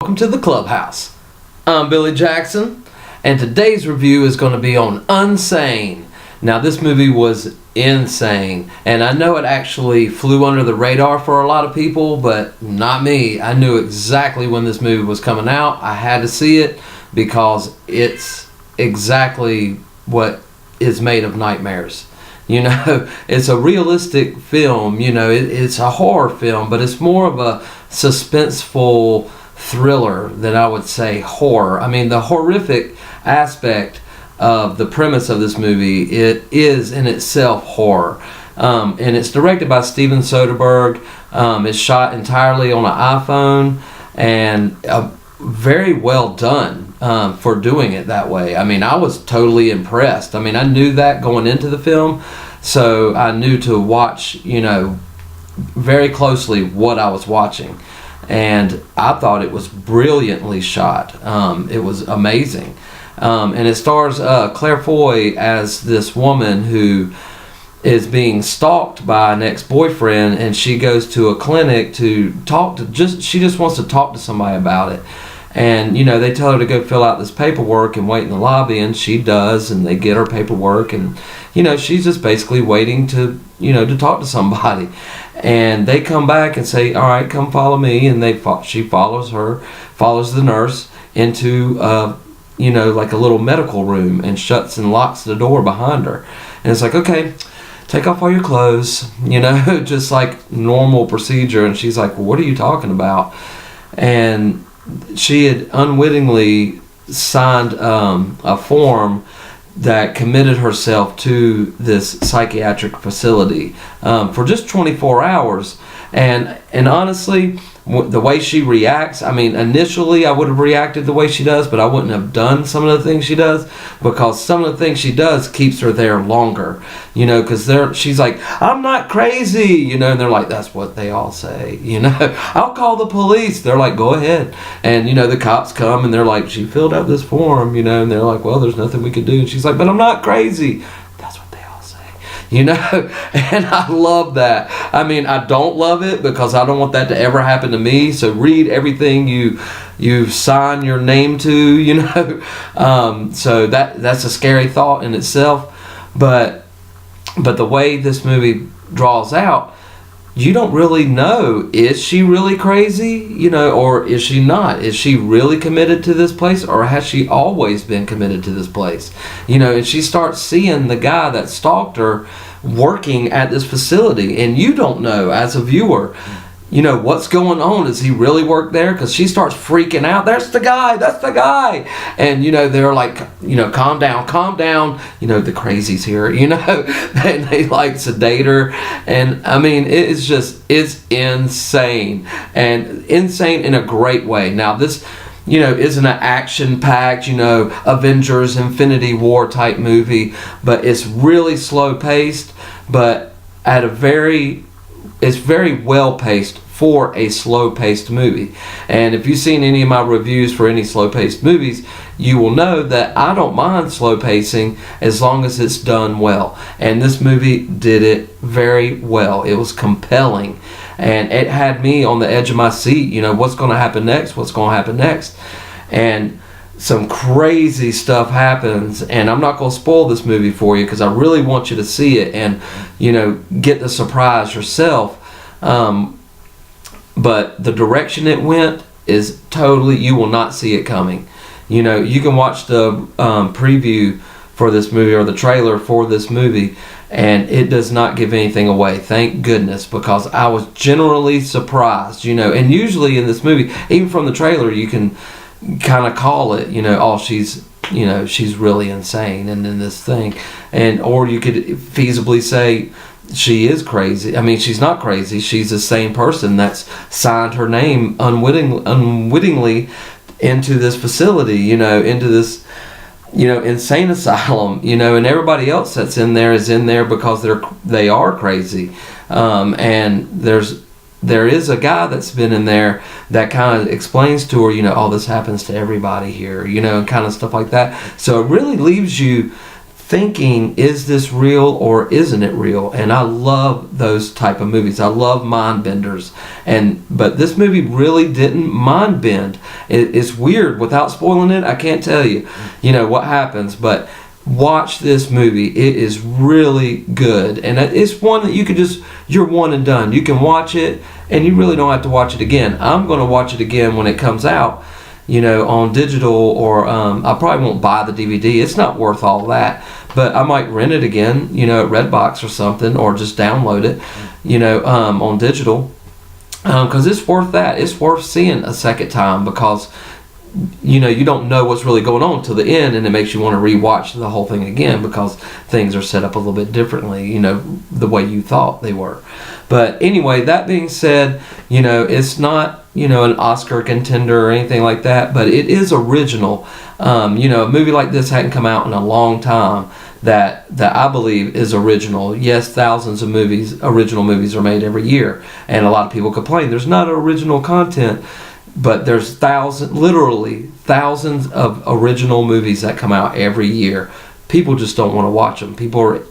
Welcome to the clubhouse. I'm Billy Jackson, and today's review is going to be on Unsane. Now, this movie was insane, and I know it actually flew under the radar for a lot of people, but not me. I knew exactly when this movie was coming out. I had to see it because it's exactly what is made of nightmares. You know, it's a realistic film. You know, it's a horror film, but it's more of a suspenseful thriller than I would say horror. I mean, the horrific aspect of the premise of this movie, it is in itself horror. And it's directed by Steven Soderbergh. It's shot entirely on an iPhone, and very well done for doing it that way. I mean, I was totally impressed. I mean, I knew that going into the film, so I knew to watch, you know, very closely what I was watching. And I thought it was brilliantly shot. It was amazing. And it stars Claire Foy as this woman who is being stalked by an ex-boyfriend, and she goes to a clinic to talk to, she just wants to talk to somebody about it. And, you know, they tell her to go fill out this paperwork and wait in the lobby, and she does, and they get her paperwork, and, you know, she's just basically waiting to, you know, to talk to somebody. And they come back and say, all right, come follow me, and she follows the nurse into, you know, like a little medical room, and shuts and locks the door behind her. And it's like, okay, take off all your clothes, you know, just like normal procedure. And she's like, well, what are you talking about? And she had unwittingly signed a form that committed herself to this psychiatric facility for just 24 hours. And honestly, the way she reacts, I mean, initially I would have reacted the way she does, but I wouldn't have done some of the things she does, because some of the things she does keeps her there longer, you know, because she's like, I'm not crazy, you know, and they're like, that's what they all say, you know, I'll call the police. They're like, go ahead. And, you know, the cops come and they're like, she filled out this form, you know, and they're like, well, there's nothing we can do. And she's like, but I'm not crazy. That's what they all say, you know. And I love that. I mean, I don't love it because I don't want that to ever happen to me. So read everything you sign your name to, you know. So that's a scary thought in itself. But the way this movie draws out, you don't really know, is she really crazy, you know, or is she not? Is she really committed to this place, or has she always been committed to this place? You know, and she starts seeing the guy that stalked her working at this facility, and you don't know as a viewer, you know, what's going on. Does he really work there? Because she starts freaking out. That's the guy. And, you know, they're like, you know, calm down. You know, the crazies here, you know, and they like sedate her. And I mean, it's insane, and insane in a great way. Now, this, you know, isn't an action-packed, you know, Avengers Infinity War type movie, but it's really slow-paced, but it's very well-paced for a slow-paced movie. And if you've seen any of my reviews for any slow-paced movies, you will know that I don't mind slow pacing as long as it's done well. And this movie did it very well. It was compelling, and it had me on the edge of my seat. You know, what's going to happen next? And some crazy stuff happens, and I'm not going to spoil this movie for you because I really want you to see it and, you know, get the surprise yourself. But the direction it went is totally, you will not see it coming. You know, you can watch the preview for this movie, or the trailer for this movie, and it does not give anything away. Thank goodness, because I was generally surprised, you know. And usually in this movie, even from the trailer, you can kind of call it, you know, oh, she's really insane and in this thing. And or you could feasibly say she is crazy. I mean, she's not crazy. She's the same person that's signed her name unwittingly into this facility, you know, into this, you know, insane asylum, you know, and everybody else that's in there is in there because they are crazy. And there is a guy that's been in there that kind of explains to her, you know, oh, this happens to everybody here, you know, and kind of stuff like that. So it really leaves you thinking, is this real or isn't it real? And I love those type of movies. I love mind benders. But this movie really didn't mind bend. It's weird. Without spoiling it, I can't tell you, what happens. But watch this movie. It is really good. And it's one that you're one and done. You can watch it and you really don't have to watch it again. I'm going to watch it again when it comes out, on digital, or I probably won't buy the DVD. It's not worth all that. But I might rent it again, at Redbox or something, or just download it, on digital. Because it's worth that. It's worth seeing a second time, because you don't know what's really going on till the end, and it makes you want to rewatch the whole thing again, because things are set up a little bit differently, the way you thought they were. But anyway, that being said, it's not, an Oscar contender or anything like that, but it is original. A movie like this hadn't come out in a long time that I believe is original. Yes, thousands of original movies are made every year, and a lot of people complain there's not original content. But there's literally thousands of original movies that come out every year. People just don't want to watch them.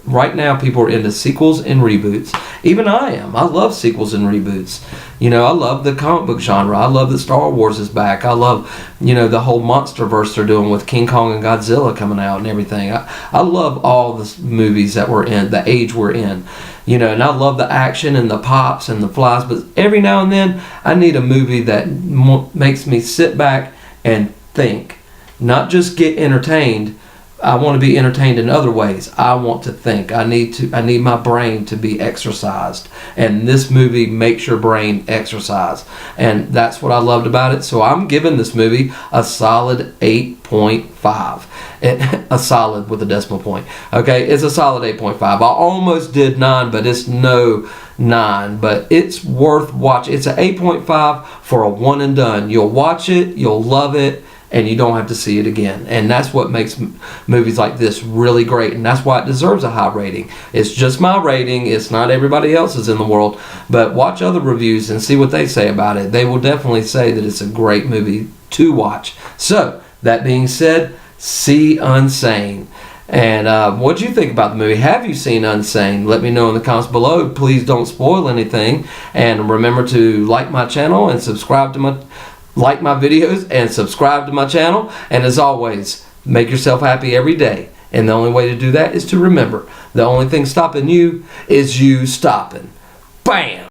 Right now, people are into sequels and reboots. Even I am. I love sequels and reboots. I love the comic book genre. I love that Star Wars is back. I love, the whole MonsterVerse they're doing with King Kong and Godzilla coming out and everything. I love all the movies that we're in, the age we're in. And I love the action and the pops and the flies. But every now and then, I need a movie that makes me sit back and think. Not just get entertained. I want to be entertained in other ways. I want to think. I need my brain to be exercised. And this movie makes your brain exercise. And that's what I loved about it. So I'm giving this movie a solid 8.5. A solid with a decimal point. Okay, it's a solid 8.5. I almost did 9, but it's no 9. But it's worth watching. It's an 8.5 for a one and done. You'll watch it, you'll love it, and you don't have to see it again. And that's what makes movies like this really great, and that's why it deserves a high rating. It's just my rating. It's not everybody else's in the world. But watch other reviews and see what they say about it. They will definitely say that it's a great movie to watch. So, that being said, see Unsane. And what do you think about the movie? Have you seen Unsane? Let me know in the comments below. Please don't spoil anything. And remember to like my channel and subscribe to my videos and subscribe to my channel. And as always, make yourself happy every day. And the only way to do that is to remember, the only thing stopping you is you stopping. Bam!